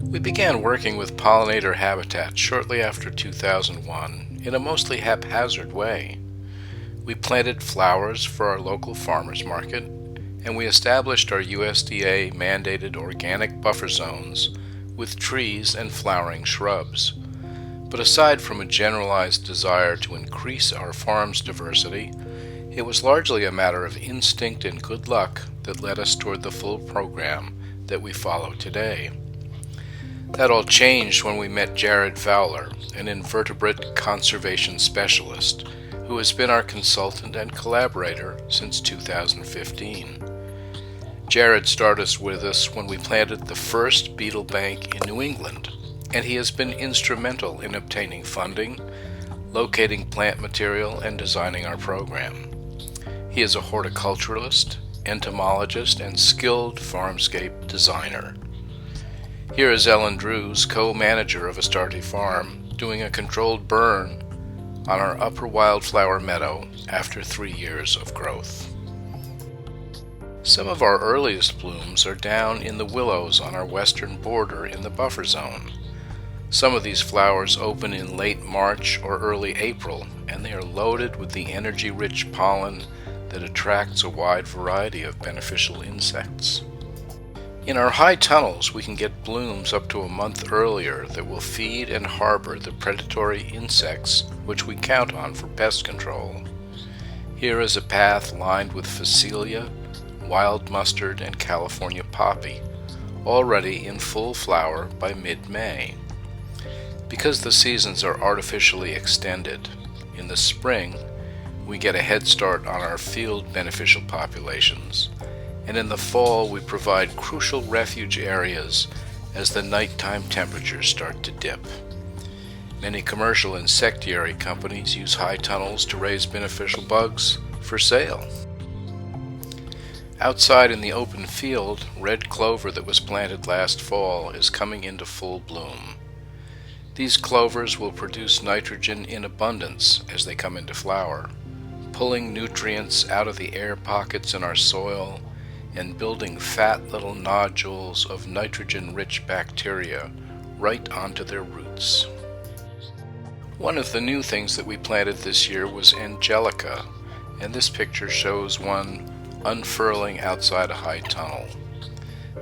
We began working with pollinator habitat shortly after 2001 in a mostly haphazard way. We planted flowers for our local farmers market, and we established our USDA-mandated organic buffer zones with trees and flowering shrubs. But aside from a generalized desire to increase our farm's diversity, it was largely a matter of instinct and good luck that led us toward the full program that we follow today. That all changed when we met Jared Fowler, an invertebrate conservation specialist, who has been our consultant and collaborator since 2015. Jared started with us when we planted the first beetle bank in New England, and he has been instrumental in obtaining funding, locating plant material, and designing our program. He is a horticulturalist, entomologist, and skilled farmscape designer. Here is Ellen Drews, co-manager of Astarte Farm, doing a controlled burn on our upper wildflower meadow after 3 years of growth. Some of our earliest blooms are down in the willows on our western border in the buffer zone. Some of these flowers open in late March or early April, and they are loaded with the energy-rich pollen that attracts a wide variety of beneficial insects. In our high tunnels, we can get blooms up to a month earlier that will feed and harbor the predatory insects which we count on for pest control. Here is a path lined with phacelia, wild mustard, and California poppy, already in full flower by mid-May. Because the seasons are artificially extended, in the spring we get a head start on our field beneficial populations, and in the fall we provide crucial refuge areas as the nighttime temperatures start to dip. Many commercial insectary companies use high tunnels to raise beneficial bugs for sale. Outside in the open field, red clover that was planted last fall is coming into full bloom. These clovers will produce nitrogen in abundance as they come into flower, pulling nutrients out of the air pockets in our soil and building fat little nodules of nitrogen-rich bacteria right onto their roots. One of the new things that we planted this year was angelica, and this picture shows one unfurling outside a high tunnel.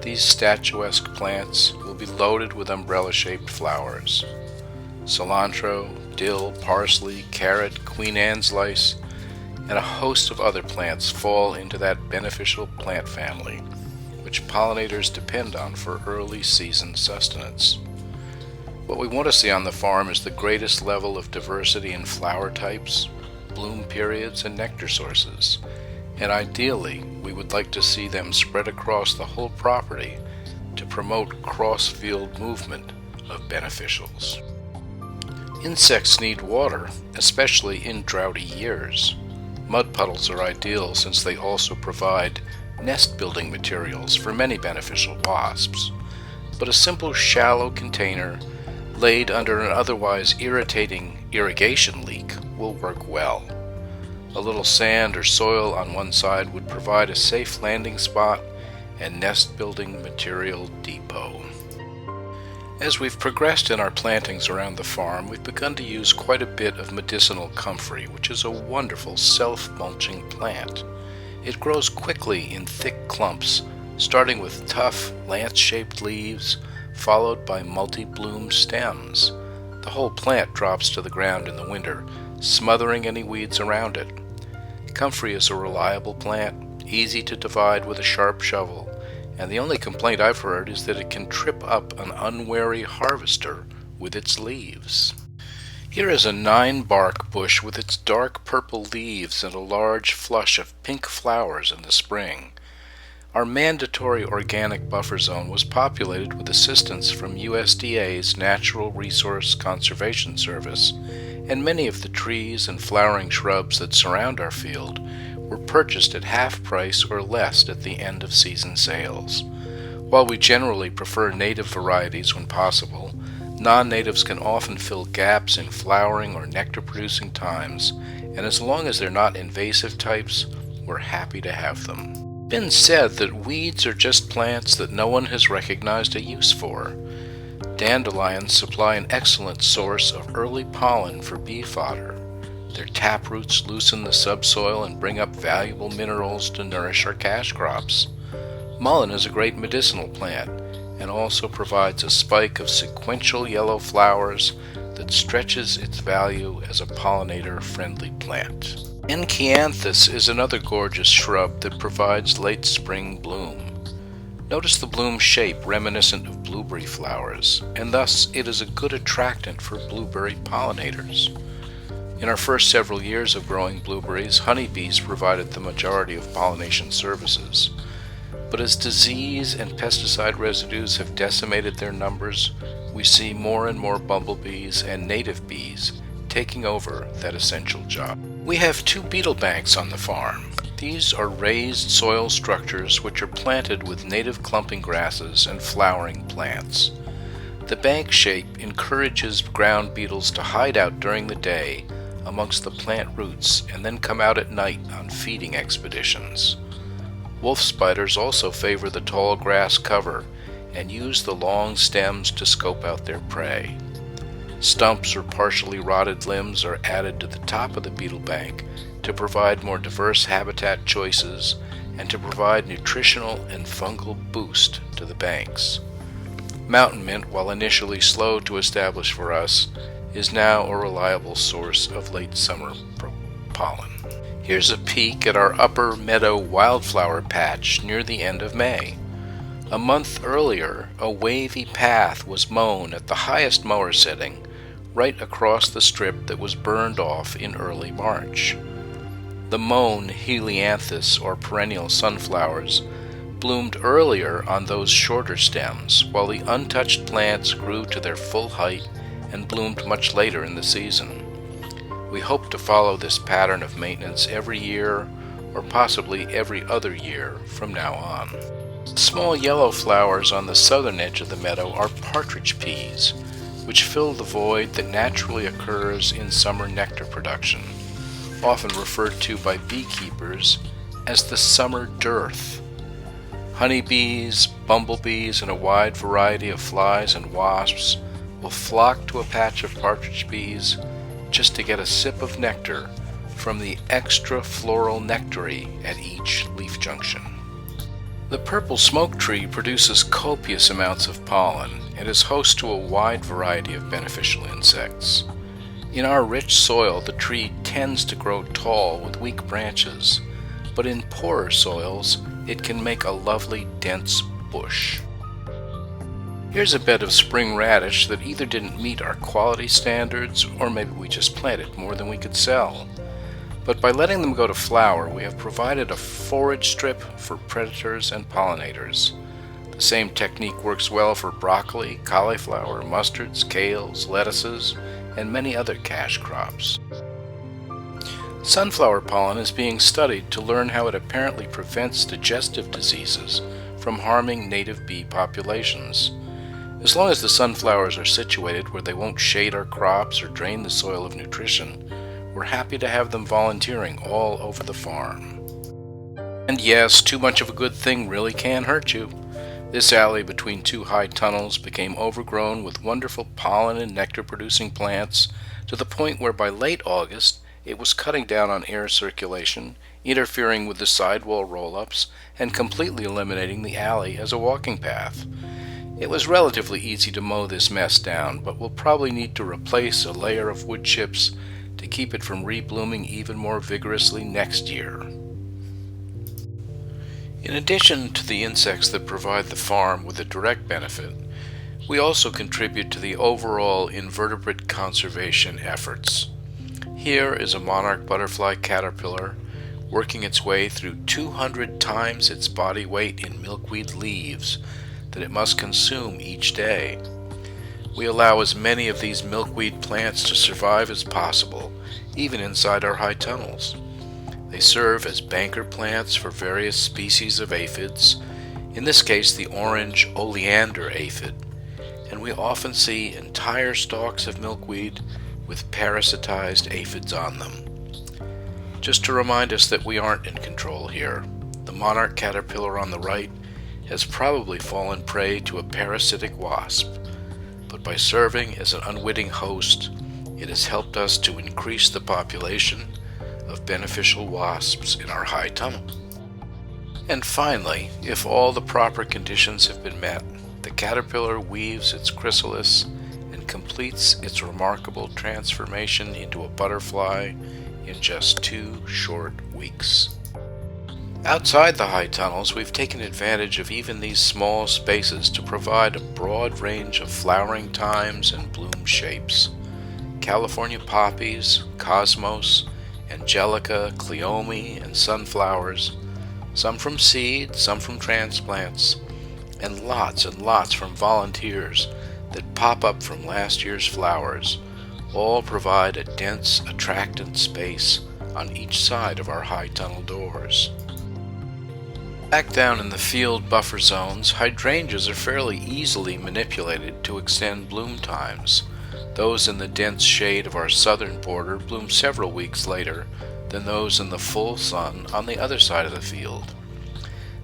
These statuesque plants will be loaded with umbrella-shaped flowers. Cilantro, dill, parsley, carrot, Queen Anne's lice, and a host of other plants fall into that beneficial plant family, which pollinators depend on for early season sustenance. What we want to see on the farm is the greatest level of diversity in flower types, bloom periods, and nectar sources, and ideally we would like to see them spread across the whole property to promote cross-field movement of beneficials. Insects need water, especially in droughty years. Mud puddles are ideal since they also provide nest-building materials for many beneficial wasps, but a simple shallow container laid under an otherwise irritating irrigation leak will work well. A little sand or soil on one side would provide a safe landing spot and nest-building material depot. As we've progressed in our plantings around the farm, we've begun to use quite a bit of medicinal comfrey, which is a wonderful self-mulching plant. It grows quickly in thick clumps, starting with tough, lance-shaped leaves, followed by multi-bloom stems. The whole plant drops to the ground in the winter, smothering any weeds around it. Comfrey is a reliable plant, easy to divide with a sharp shovel, and the only complaint I've heard is that it can trip up an unwary harvester with its leaves. Here is a 9-bark bush with its dark purple leaves and a large flush of pink flowers in the spring. Our mandatory organic buffer zone was populated with assistance from USDA's Natural Resource Conservation Service, and many of the trees and flowering shrubs that surround our field were purchased at half price or less at the end of season sales. While we generally prefer native varieties when possible, non-natives can often fill gaps in flowering or nectar-producing times, and as long as they're not invasive types, we're happy to have them. It's been said that weeds are just plants that no one has recognized a use for. Dandelions supply an excellent source of early pollen for bee fodder. Their taproots loosen the subsoil and bring up valuable minerals to nourish our cash crops. Mullein is a great medicinal plant and also provides a spike of sequential yellow flowers that stretches its value as a pollinator-friendly plant. Enkianthus is another gorgeous shrub that provides late spring bloom. Notice the bloom shape reminiscent of blueberry flowers, and thus it is a good attractant for blueberry pollinators. In our first several years of growing blueberries, honeybees provided the majority of pollination services. But as disease and pesticide residues have decimated their numbers, we see more and more bumblebees and native bees taking over that essential job. We have 2 beetle banks on the farm. These are raised soil structures which are planted with native clumping grasses and flowering plants. The bank shape encourages ground beetles to hide out during the day amongst the plant roots and then come out at night on feeding expeditions. Wolf spiders also favor the tall grass cover and use the long stems to scope out their prey. Stumps or partially rotted limbs are added to the top of the beetle bank to provide more diverse habitat choices and to provide nutritional and fungal boost to the banks. Mountain mint, while initially slow to establish for us, is now a reliable source of late summer pollen. Here's a peek at our upper meadow wildflower patch near the end of May. A month earlier, a wavy path was mown at the highest mower setting, right across the strip that was burned off in early March. The mown helianthus, or perennial sunflowers, bloomed earlier on those shorter stems, while the untouched plants grew to their full height and bloomed much later in the season. We hope to follow this pattern of maintenance every year, or possibly every other year from now on. Small yellow flowers on the southern edge of the meadow are partridge peas, which fill the void that naturally occurs in summer nectar production, often referred to by beekeepers as the summer dearth. Honeybees, bumblebees, and a wide variety of flies and wasps will flock to a patch of partridge peas just to get a sip of nectar from the extra floral nectary at each leaf junction. The purple smoke tree produces copious amounts of pollen and is host to a wide variety of beneficial insects. In our rich soil, the tree tends to grow tall with weak branches, but in poorer soils, it can make a lovely dense bush. Here's a bed of spring radish that either didn't meet our quality standards or maybe we just planted more than we could sell. But by letting them go to flower, we have provided a forage strip for predators and pollinators. The same technique works well for broccoli, cauliflower, mustards, kales, lettuces, and many other cash crops. Sunflower pollen is being studied to learn how it apparently prevents digestive diseases from harming native bee populations. As long as the sunflowers are situated where they won't shade our crops or drain the soil of nutrition, we're happy to have them volunteering all over the farm. And yes, too much of a good thing really can hurt you. This alley between 2 high tunnels became overgrown with wonderful pollen and nectar-producing plants to the point where by late August it was cutting down on air circulation, interfering with the sidewall roll-ups, and completely eliminating the alley as a walking path. It was relatively easy to mow this mess down, but we'll probably need to replace a layer of wood chips to keep it from reblooming even more vigorously next year. In addition to the insects that provide the farm with a direct benefit, we also contribute to the overall invertebrate conservation efforts. Here is a monarch butterfly caterpillar working its way through 200 times its body weight in milkweed leaves that it must consume each day. We allow as many of these milkweed plants to survive as possible, even inside our high tunnels. They serve as banker plants for various species of aphids, in this case the orange oleander aphid, and we often see entire stalks of milkweed with parasitized aphids on them. Just to remind us that we aren't in control here, the monarch caterpillar on the right has probably fallen prey to a parasitic wasp, but but by serving as an unwitting host, it has helped us to increase the population of beneficial wasps in our high tunnel. And finally, if all the proper conditions have been met, the caterpillar weaves its chrysalis and completes its remarkable transformation into a butterfly in just 2 short weeks. Outside the high tunnels, we've taken advantage of even these small spaces to provide a broad range of flowering times and bloom shapes. California poppies, cosmos, angelica, cleome, and sunflowers, some from seed, some from transplants, and lots from volunteers that pop up from last year's flowers, all provide a dense, attractant space on each side of our high tunnel doors. Back down in the field buffer zones, hydrangeas are fairly easily manipulated to extend bloom times. Those in the dense shade of our southern border bloom several weeks later than those in the full sun on the other side of the field.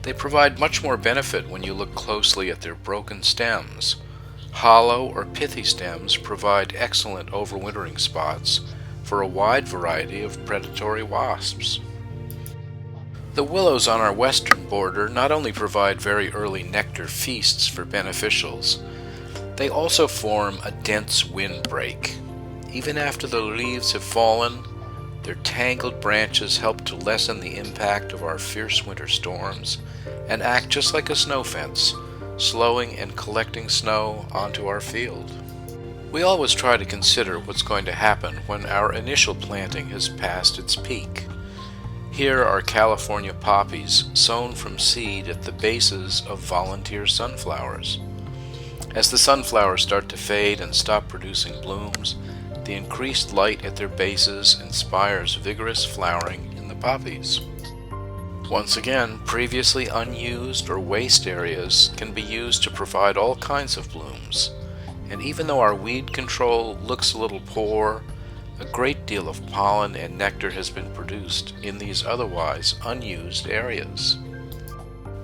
They provide much more benefit when you look closely at their broken stems. Hollow or pithy stems provide excellent overwintering spots for a wide variety of predatory wasps. The willows on our western border not only provide very early nectar feasts for beneficials, they also form a dense windbreak. Even after the leaves have fallen, their tangled branches help to lessen the impact of our fierce winter storms and act just like a snow fence, slowing and collecting snow onto our field. We always try to consider what's going to happen when our initial planting has passed its peak. Here are California poppies sown from seed at the bases of volunteer sunflowers. As the sunflowers start to fade and stop producing blooms, the increased light at their bases inspires vigorous flowering in the poppies. Once again, previously unused or waste areas can be used to provide all kinds of blooms, and even though our weed control looks a little poor, a great deal of pollen and nectar has been produced in these otherwise unused areas.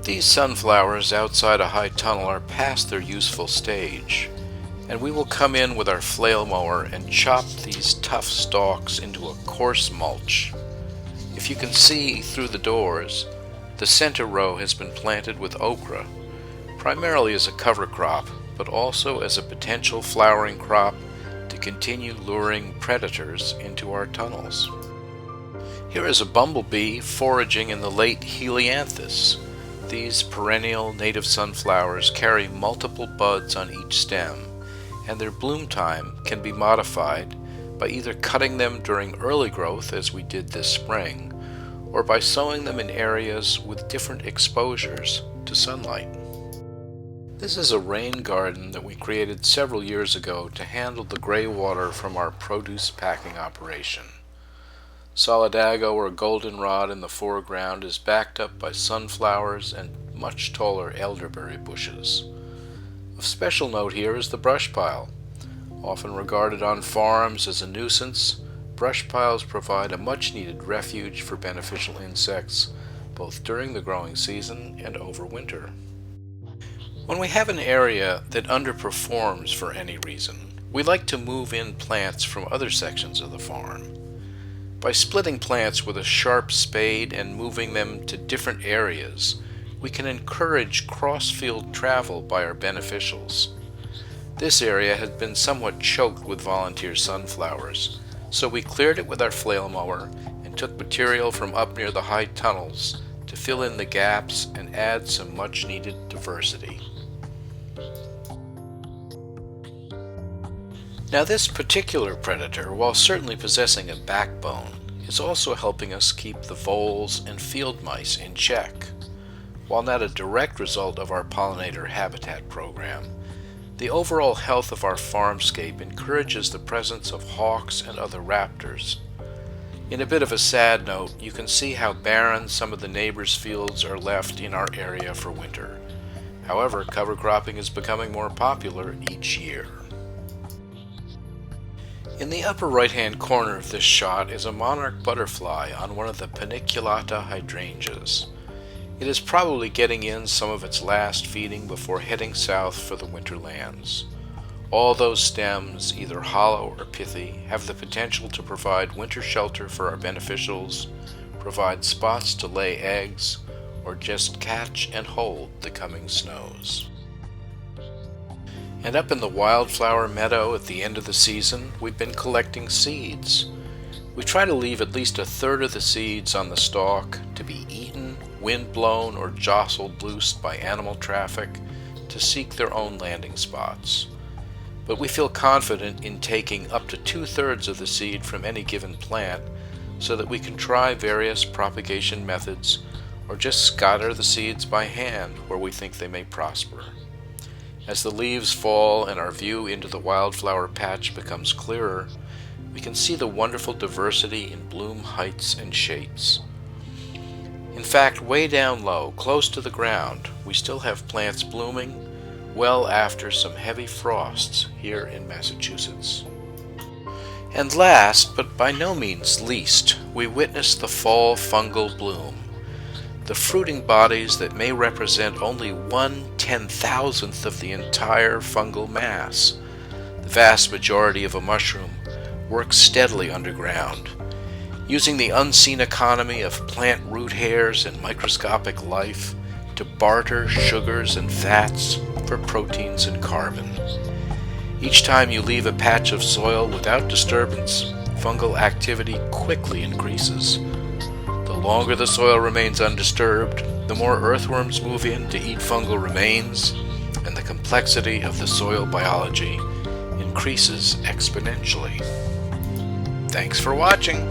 These sunflowers outside a high tunnel are past their useful stage, and we will come in with our flail mower and chop these tough stalks into a coarse mulch. If you can see through the doors, the center row has been planted with okra, primarily as a cover crop, but also as a potential flowering crop to continue luring predators into our tunnels. Here is a bumblebee foraging in the late helianthus. These perennial native sunflowers carry multiple buds on each stem, and their bloom time can be modified by either cutting them during early growth, as we did this spring, or by sowing them in areas with different exposures to sunlight. This is a rain garden that we created several years ago to handle the gray water from our produce packing operation. Solidago or goldenrod in the foreground is backed up by sunflowers and much taller elderberry bushes. Of special note here is the brush pile. Often regarded on farms as a nuisance, brush piles provide a much-needed refuge for beneficial insects, both during the growing season and over winter. When we have an area that underperforms for any reason, we like to move in plants from other sections of the farm. By splitting plants with a sharp spade and moving them to different areas, we can encourage cross-field travel by our beneficials. This area had been somewhat choked with volunteer sunflowers, so we cleared it with our flail mower and took material from up near the high tunnels to fill in the gaps and add some much-needed diversity. Now this particular predator, while certainly possessing a backbone, is also helping us keep the voles and field mice in check. While not a direct result of our pollinator habitat program, the overall health of our farmscape encourages the presence of hawks and other raptors. In a bit of a sad note, you can see how barren some of the neighbors' fields are left in our area for winter. However, cover cropping is becoming more popular each year. In the upper right-hand corner of this shot is a monarch butterfly on one of the paniculata hydrangeas. It is probably getting in some of its last feeding before heading south for the winterlands. All those stems, either hollow or pithy, have the potential to provide winter shelter for our beneficials, provide spots to lay eggs, or just catch and hold the coming snows. And up in the wildflower meadow at the end of the season, we've been collecting seeds. We try to leave at least a third of the seeds on the stalk to be eaten, wind-blown, or jostled loose by animal traffic to seek their own landing spots. But we feel confident in taking up to 2/3 of the seed from any given plant so that we can try various propagation methods or just scatter the seeds by hand where we think they may prosper. As the leaves fall and our view into the wildflower patch becomes clearer, we can see the wonderful diversity in bloom heights and shapes. In fact, way down low, close to the ground, we still have plants blooming well after some heavy frosts here in Massachusetts. And last, but by no means least, we witness the fall fungal bloom, the fruiting bodies that may represent only 1/10,000th of the entire fungal mass. The vast majority of a mushroom works steadily underground, using the unseen economy of plant root hairs and microscopic life to barter sugars and fats for proteins and carbon. Each time you leave a patch of soil without disturbance, fungal activity quickly increases. The longer the soil remains undisturbed, the more earthworms move in to eat fungal remains, and the complexity of the soil biology increases exponentially. Thanks for watching.